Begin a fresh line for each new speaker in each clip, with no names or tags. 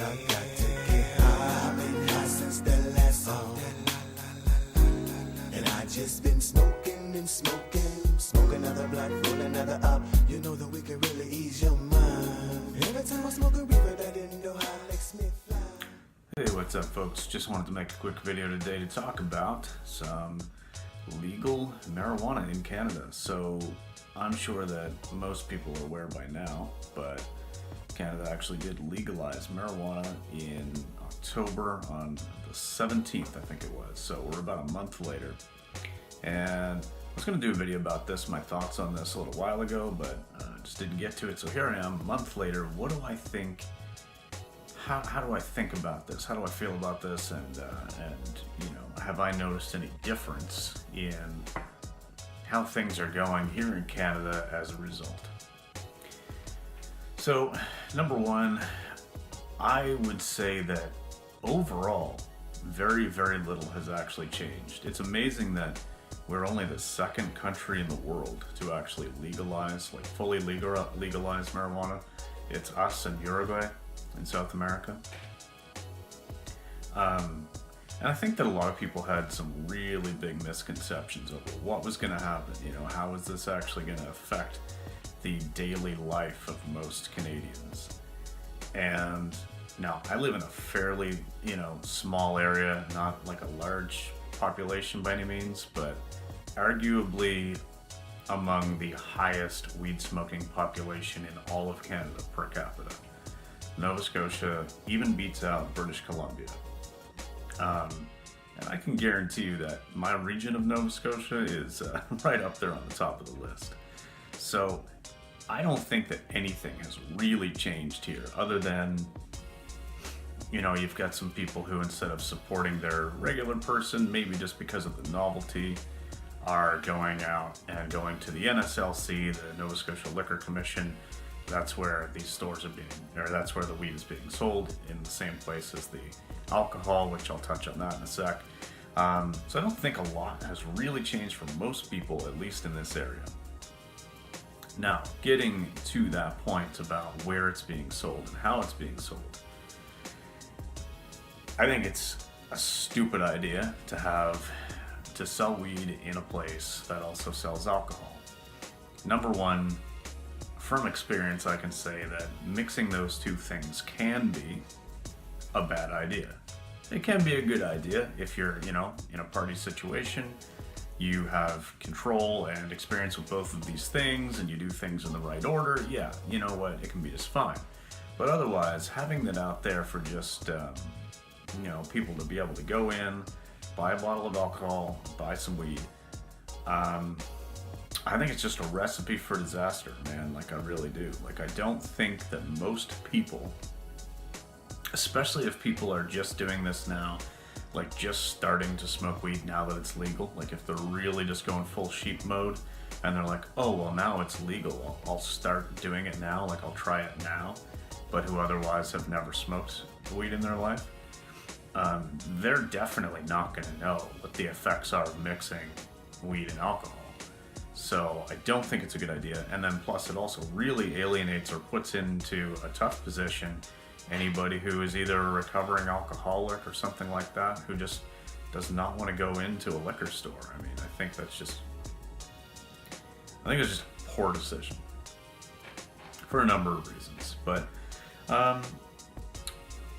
I got to get high. I've been high since the last song. And I just been smoking and smoking. Smoke another blunt, roll another up. You know that we can really ease your mind. Every time I smoke a reefer, that didn't know how makes me fly.
Hey, what's up, folks? Just wanted to make a quick video today to talk about some legal marijuana in Canada. So I'm sure that most people are aware by now, but Canada actually did legalize marijuana in October on the 17th, I think it was. So we're about a month later. And I was going to do a video about this, my thoughts on this a little while ago, but just didn't get to it. So here I am, a month later. What do I think? How do I think about this? How do I feel about this? And you know, have I noticed any difference in how things are going here in Canada as a result? So, number one, I would say that overall, very, very little has actually changed. It's amazing that we're only the second country in the world to actually legalize, like fully legalize marijuana. It's us and Uruguay in South America. And I think that a lot of people had some really big misconceptions over what was going to happen. You know, how is this actually going to affect the daily life of most Canadians? And now I live in a fairly, small area, not like a large population by any means, but arguably among the highest weed smoking population in all of Canada per capita. Nova Scotia even beats out British Columbia. And I can guarantee you that my region of Nova Scotia is right up there on the top of the list. So I don't think that anything has really changed here other than, you've got some people who, instead of supporting their regular person, maybe just because of the novelty, are going out and going to the NSLC, the Nova Scotia Liquor Commission. That's where these stores are that's where the weed is being sold, in the same place as the alcohol, which I'll touch on that in a sec. So I don't think a lot has really changed for most people, at least in this area. Now, getting to that point about where it's being sold and how it's being sold, I think it's a stupid idea to sell weed in a place that also sells alcohol. Number one, from experience, I can say that mixing those two things can be a bad idea. It can be a good idea if you're, in a party situation, you have control and experience with both of these things and you do things in the right order. Yeah, you know what, it can be just fine. But otherwise, having that out there for just, people to be able to go in, buy a bottle of alcohol, buy some weed, I think it's just a recipe for disaster, man. Like, I really do. Like, I don't think that most people, especially if people are just doing this now, like just starting to smoke weed now that it's legal, like if they're really just going full sheep mode and they're like, oh, well, now it's legal, I'll start doing it now, like I'll try it now, but who otherwise have never smoked weed in their life, they're definitely not going to know what the effects are of mixing weed and alcohol. So I don't think it's a good idea. And then plus it also really alienates or puts into a tough position anybody who is either a recovering alcoholic or something like that, who just does not want to go into a liquor store. I mean, I think it's just a poor decision for a number of reasons. But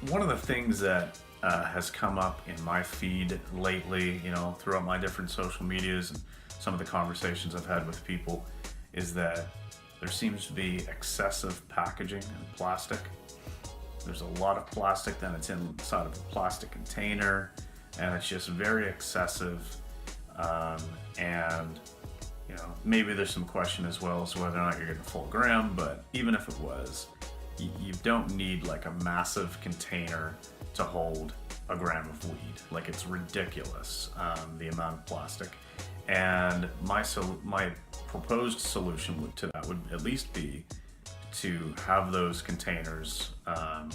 one of the things that has come up in my feed lately, throughout my different social medias and some of the conversations I've had with people, is that there seems to be excessive packaging and plastic. There's a lot of plastic, then it's inside of a plastic container, and it's just very excessive. And maybe there's some question as well as to whether or not you're getting a full gram, but even if it was, you don't need like a massive container to hold a gram of weed. Like, it's ridiculous, the amount of plastic. And my proposed solution to that would at least be to have those containers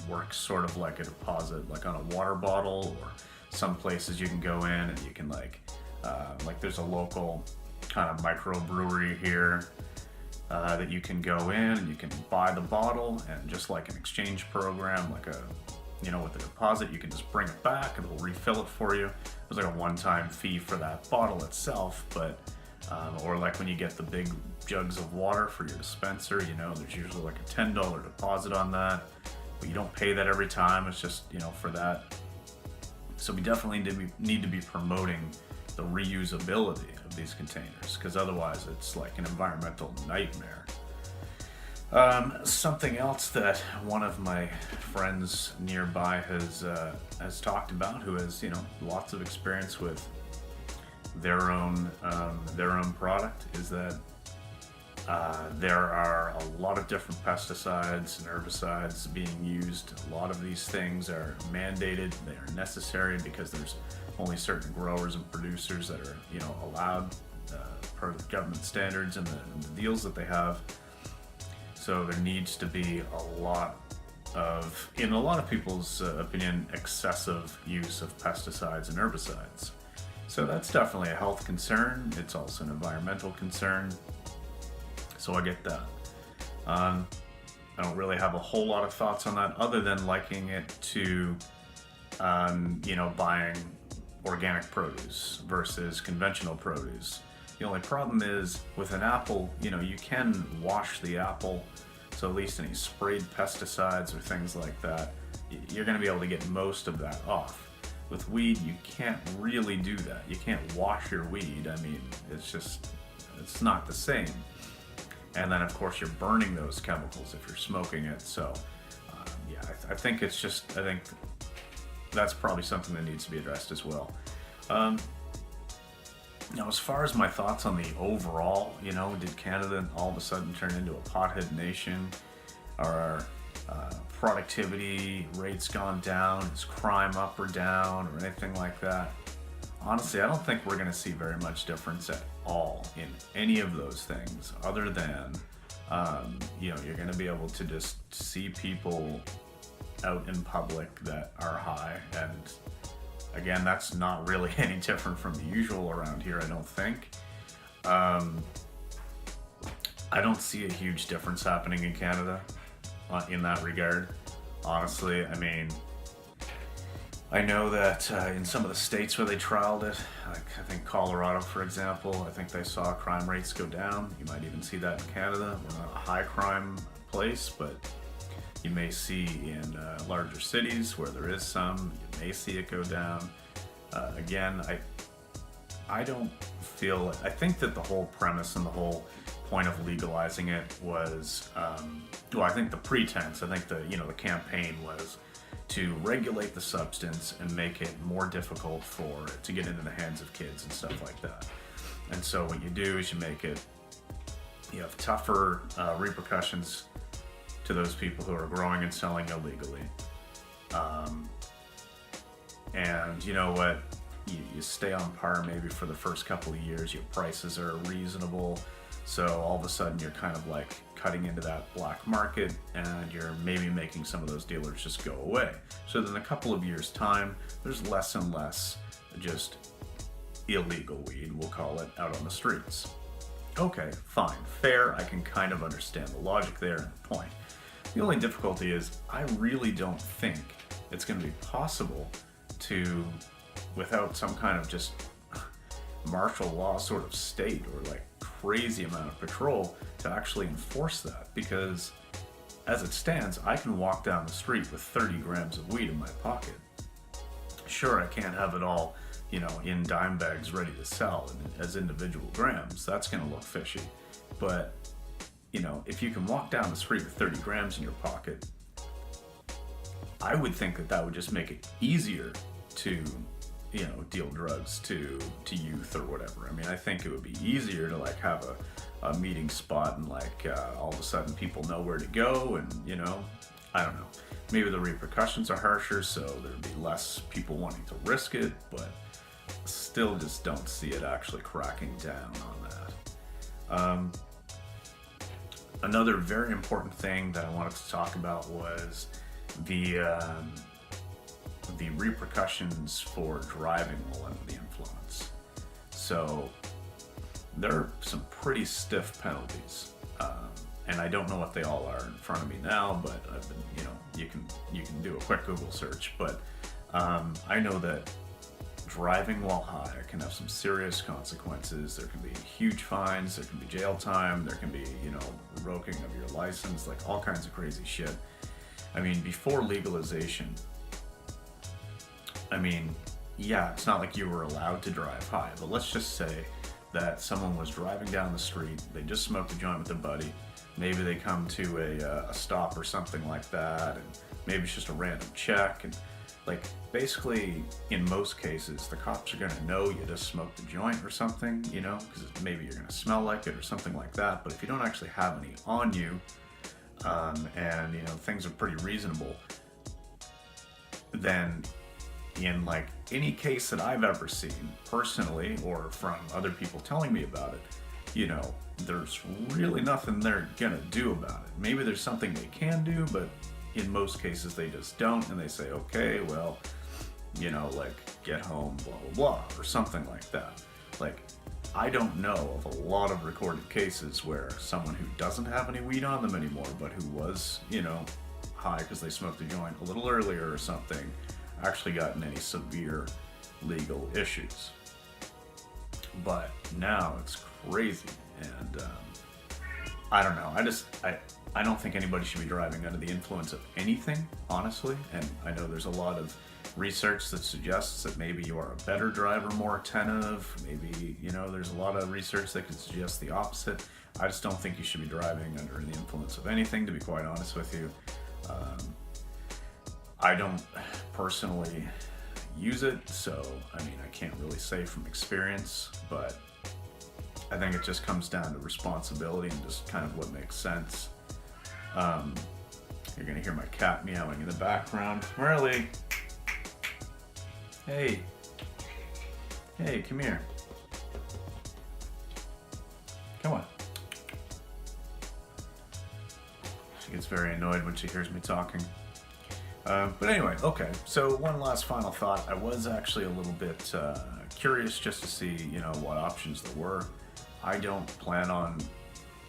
work sort of like a deposit, like on a water bottle, or some places you can go in and you can like there's a local kind of microbrewery here that you can go in and you can buy the bottle, and just like an exchange program, like a with the deposit, you can just bring it back and it'll refill it for you. There's like a one-time fee for that bottle itself, but or like when you get the big jugs of water for your dispenser, there's usually like a $10 deposit on that, but you don't pay that every time. It's just, for that. So we definitely need to be promoting the reusability of these containers, because otherwise it's like an environmental nightmare. Something else that one of my friends nearby has talked about, who has lots of experience with their own product, is that there are a lot of different pesticides and herbicides being used. A lot of these things are mandated; they are necessary because there's only certain growers and producers that are allowed per the government standards and the deals that they have. So there needs to be a lot of, in a lot of people's opinion, excessive use of pesticides and herbicides. So that's definitely a health concern. It's also an environmental concern. So I get that. I don't really have a whole lot of thoughts on that, other than liking it to, buying organic produce versus conventional produce. The only problem is with an apple, you can wash the apple, so at least any sprayed pesticides or things like that, you're going to be able to get most of that off. With weed, you can't really do that. You can't wash your weed. I mean, it's not the same. And then, of course, you're burning those chemicals if you're smoking it. So, I think that's probably something that needs to be addressed as well. Now, as far as my thoughts on the overall, did Canada all of a sudden turn into a pothead nation? Are productivity rates gone down? Is crime up or down or anything like that? Honestly, I don't think we're going to see very much difference at all in any of those things, other than, you're going to be able to just see people out in public that are high, and again, that's not really any different from the usual around here, I don't think. I don't see a huge difference happening in Canada in that regard. Honestly, I mean, I know that in some of the states where they trialed it, like I think Colorado, for example, I think they saw crime rates go down. You might even see that in Canada. We're not a high crime place, but you may see in larger cities where there is some, you may see it go down. Again, I think that the whole premise and the whole point of legalizing it was, I think the pretense, the campaign was to regulate the substance and make it more difficult for it to get into the hands of kids and stuff like that. And so what you do is you have tougher repercussions to those people who are growing and selling illegally. And you know what? You stay on par maybe for the first couple of years, your prices are reasonable, so all of a sudden you're kind of like cutting into that black market, and you're maybe making some of those dealers just go away. So then in a couple of years' time, there's less and less just illegal weed, we'll call it, out on the streets. Okay, fine, fair, I can kind of understand the logic there and the point. The only difficulty is I really don't think it's going to be possible to, without some kind of just martial law sort of state or like crazy amount of patrol, to actually enforce that, because as it stands, I can walk down the street with 30 grams of weed in my pocket. Sure, I can't have it all, in dime bags ready to sell as individual grams. That's going to look fishy. But, if you can walk down the street with 30 grams in your pocket, I would think that would just make it easier to, deal drugs to youth or whatever. I mean, I think it would be easier to like have a meeting spot and like all of a sudden people know where to go, and I don't know. Maybe the repercussions are harsher, so there'd be less people wanting to risk it, but still just don't see it actually cracking down on that. Another very important thing that I wanted to talk about was the repercussions for driving while under the influence. So there are some pretty stiff penalties and I don't know what they all are in front of me now, but I've been, you can do a quick Google search, but I know that driving while high can have some serious consequences. There can be huge fines, there can be jail time, there can be, revoking of your license, like all kinds of crazy shit. I mean, before legalization, yeah, it's not like you were allowed to drive high, but let's just say that someone was driving down the street, they just smoked a joint with a buddy, maybe they come to a stop or something like that, and maybe it's just a random check, and like basically in most cases the cops are gonna know you just smoked a joint or something, because maybe you're gonna smell like it or something like that. But if you don't actually have any on you, and things are pretty reasonable, then in like any case that I've ever seen personally or from other people telling me about it, there's really nothing they're gonna do about it. Maybe there's something they can do, but in most cases they just don't, and they say, okay, well, get home, blah blah blah, or something like that. Like, I don't know of a lot of recorded cases where someone who doesn't have any weed on them anymore, but who was, high because they smoked a joint a little earlier or something, actually gotten any severe legal issues. But now it's crazy, and I don't know. I don't think anybody should be driving under the influence of anything, honestly. And I know there's a lot of research that suggests that maybe you are a better driver, more attentive. Maybe, there's a lot of research that could suggest the opposite. I just don't think you should be driving under the influence of anything, to be quite honest with you. I don't personally use it, so I can't really say from experience, but I think it just comes down to responsibility and just kind of what makes sense. You're gonna hear my cat meowing in the background. Merle! Hey, come here. Come on. She gets very annoyed when she hears me talking. But anyway, okay, so one last final thought. I was actually a little bit curious just to see, what options there were. I don't plan on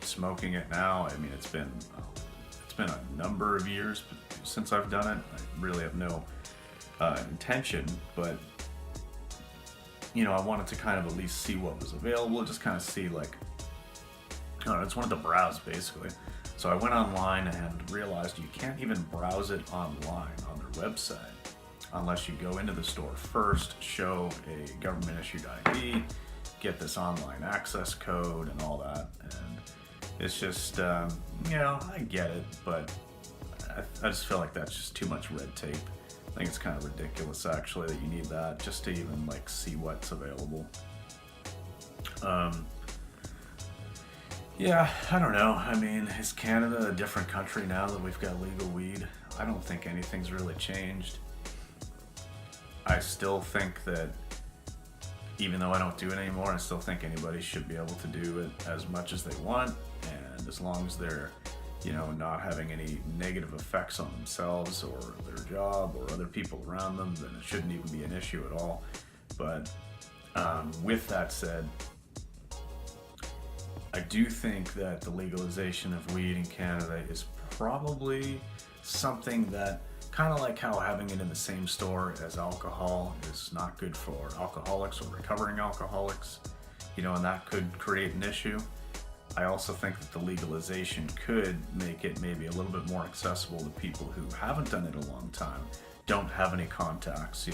smoking it now. It's been a number of years since I've done it. I really have no intention, but I wanted to kind of at least see what was available, just kind of see, like, I don't know, it's one of the browse basically. So I went online and realized you can't even browse it online on their website unless you go into the store first, show a government issued ID, get this online access code and all that. And it's just, I get it, but I just feel like that's just too much red tape. I think it's kind of ridiculous actually that you need that just to even like see what's available. Yeah, I don't know. Is Canada a different country now that we've got legal weed? I don't think anything's really changed. I still think that even though I don't do it anymore, I still think anybody should be able to do it as much as they want, and as long as they're, not having any negative effects on themselves or their job or other people around them, then it shouldn't even be an issue at all. But with that said, I do think that the legalization of weed in Canada is probably something that, kind of like how having it in the same store as alcohol is not good for alcoholics or recovering alcoholics, and that could create an issue. I also think that the legalization could make it maybe a little bit more accessible to people who haven't done it a long time, don't have any contacts,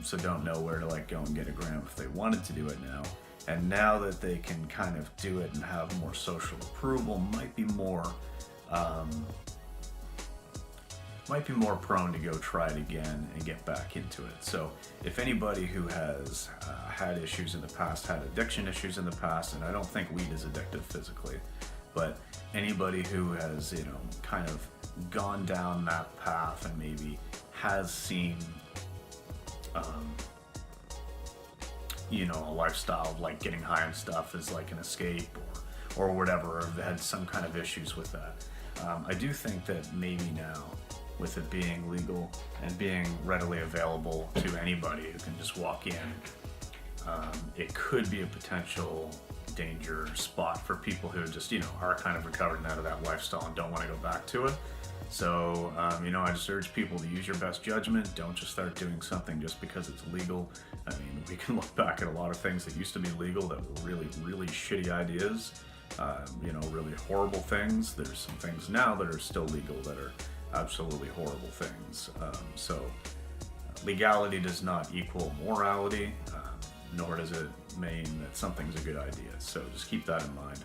so don't know where to go and get a gram if they wanted to do it now. And now that they can kind of do it and have more social approval, might be more prone to go try it again and get back into it. So if anybody who has had issues in the past, had addiction issues in the past, and I don't think weed is addictive physically, but anybody who has, kind of gone down that path and maybe has seen a lifestyle of like getting high and stuff as like an escape or whatever, or they had some kind of issues with that. I do think that maybe now, with it being legal and being readily available to anybody who can just walk in, it could be a potential danger spot for people who just, are kind of recovering out of that lifestyle and don't want to go back to it. So, I just urge people to use your best judgment. Don't just start doing something just because it's legal. I mean, we can look back at a lot of things that used to be legal that were really, really shitty ideas, really horrible things. There's some things now that are still legal that are absolutely horrible things. Legality does not equal morality, nor does it mean that something's a good idea. So just keep that in mind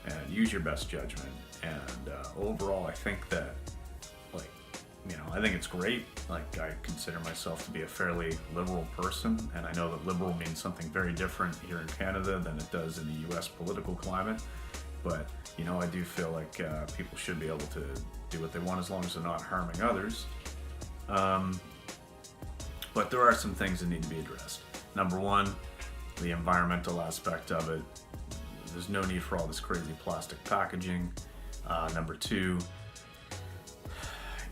and use your best judgment. And overall, I think that, I think it's great. Like, I consider myself to be a fairly liberal person, and I know that liberal means something very different here in Canada than it does in the US political climate. But, I do feel like people should be able to do what they want as long as they're not harming others. But there are some things that need to be addressed. Number one, the environmental aspect of it. There's no need for all this crazy plastic packaging. Number two,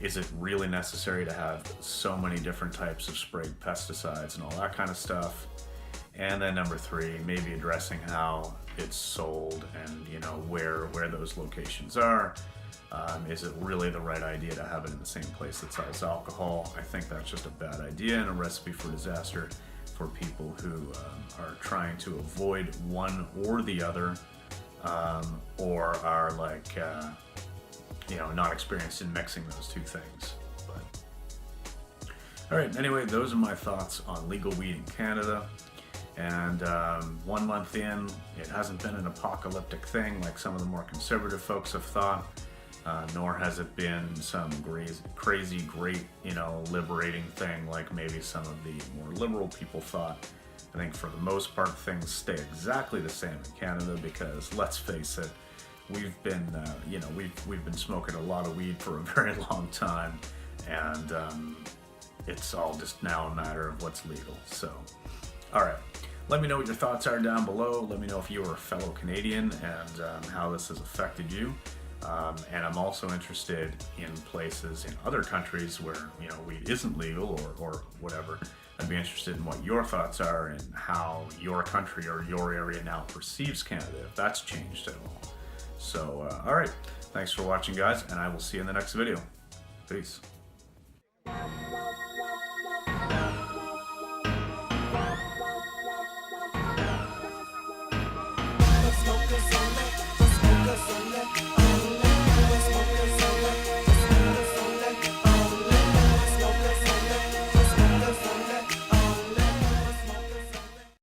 is it really necessary to have so many different types of sprayed pesticides and all that kind of stuff? And then number three, maybe addressing how it's sold and where those locations are. Is it really the right idea to have it in the same place that sells alcohol? I think that's just a bad idea and a recipe for disaster for people who are trying to avoid one or the other, or are not experienced in mixing those two things. But all right, anyway, those are my thoughts on legal weed in Canada. And 1 month in, it hasn't been an apocalyptic thing like some of the more conservative folks have thought, nor has it been some crazy, great, liberating thing like maybe some of the more liberal people thought. I think for the most part, things stay exactly the same in Canada because, let's face it, we've been, we've been smoking a lot of weed for a very long time, and it's all just now a matter of what's legal. So, all right. Let me know what your thoughts are down below. Let me know if you are a fellow Canadian and how this has affected you. And I'm also interested in places in other countries where, weed isn't legal or whatever. I'd be interested in what your thoughts are and how your country or your area now perceives Canada, if that's changed at all. So, all right. Thanks for watching, guys, and I will see you in the next video. Peace.
Smokers only, smokers only.